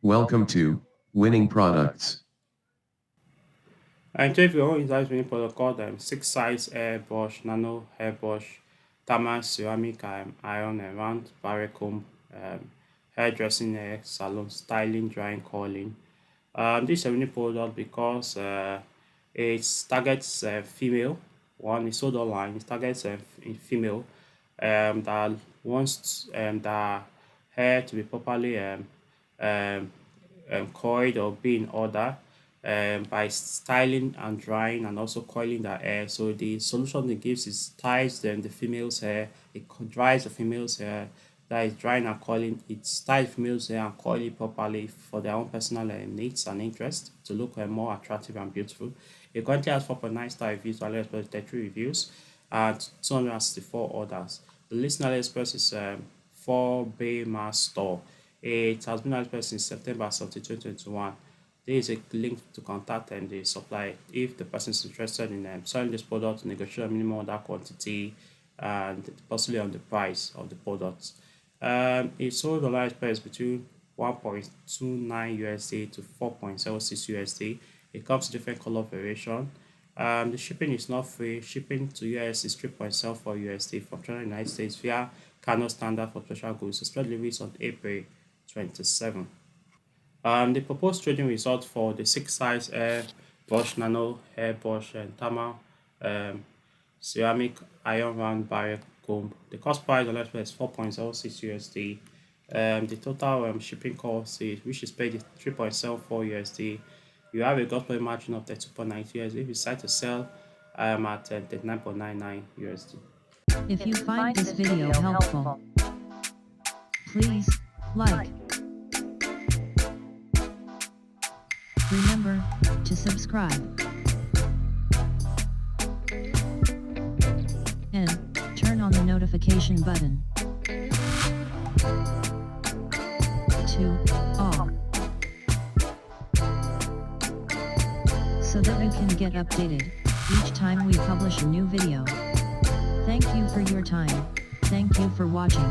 Welcome to Winning Products. And today we want to introduce winning product called six size airbrush, nano hairbrush, thermal ceramic iron and round barrel comb, hairdressing, salon styling, drying, curling. This is a winning product because it targets female. One is sold online. It targets female that wants the hair to be properly um, coiled or be in order by styling and drying and also coiling the hair. So the solution it gives is ties them the female's hair, it dries the female's hair, that is drying and coiling, it styles female's hair and coil it properly for their own personal needs and interest to look more attractive and beautiful. It currently has 4.9 star reviews, AliExpress 33 reviews, and 264 orders. The list on AliExpress is 4 Bay Mass Store. It has been AliExpress since September 2021. There is a link to contact the supplier if the person is interested in selling this product, negotiate a minimum order quantity, and possibly on the price of the product. It's sold on AliExpress between 1.29 USD to 4.06 USD. It comes in different color variation. The shipping is not free. Shipping to US is 3.74 USD from China and United States via Kano standard for special goods. Expect deliveries on April 27. The proposed trading result for the six size brush, nano hairbrush, and thermal ceramic iron round barrel comb. The cost price on AliExpress is 4.06 USD. The total shipping cost is which is paid is 3.74 USD. You have a gross profit margin of 32.90 USD. If you decide to sell, I am at 39.99 USD. If you find this video helpful, please like. Remember to subscribe and turn on the notification button to all so that you can get updated each time we publish a new video. Thank you for your time, thank you for watching,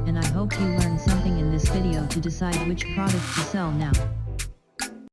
and I hope you learned something in this video to decide which product to sell now.